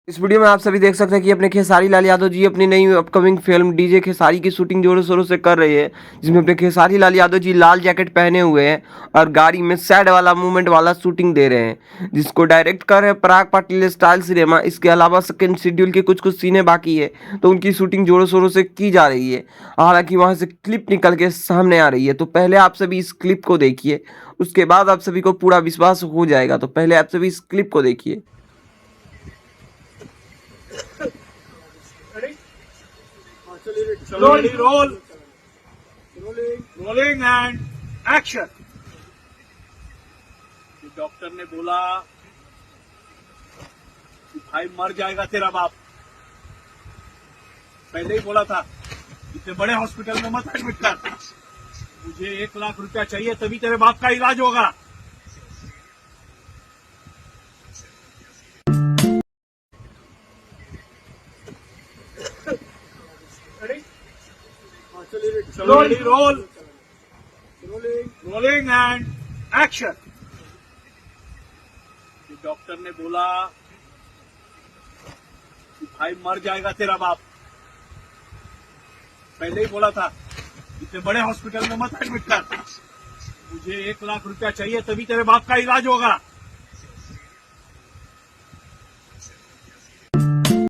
इस वीडियो में आप सभी देख सकते हैं कि अपने खेसारी लाल यादव जी अपनी नई अपकमिंग फिल्म डीजे खेसारी की शूटिंग जोरों शोरों से कर रहे हैं, जिसमें अपने खेसारी लाल यादव जी लाल जैकेट पहने हुए हैं और गाड़ी में सैड वाला मूवमेंट वाला शूटिंग दे रहे हैं, जिसको डायरेक्ट कर रहे हैं पराग पाटिल स्टाइल सिनेमा। इसके अलावा सेकंड शेड्यूल के कुछ कुछ सीने बाकी है, तो उनकी शूटिंग जोरों शोरों से की जा रही है। हालांकि वहां से क्लिप निकल के सामने आ रही है, तो पहले आप सभी इस क्लिप को देखिए, उसके बाद आप सभी को पूरा विश्वास हो जाएगा। तो पहले आप सभी इस क्लिप को देखिए। Slowly roll. Rolling and action. Doctor ने बोला कि भाई मर जाएगा तेरा बाप। पहले ही बोला था इतने बड़े हॉस्पिटल में मत एडमिट कर, मुझे 1 लाख रुपया चाहिए तभी तेरे बाप का इलाज होगा। Slowly roll. Rolling and action. Doctor ने बोला कि भाई मर जाएगा तेरा बाप। पहले ही बोला था इतने बड़े हॉस्पिटल में मत एडमिट कर, मुझे 1 लाख रुपया चाहिए तभी तेरे बाप का इलाज होगा।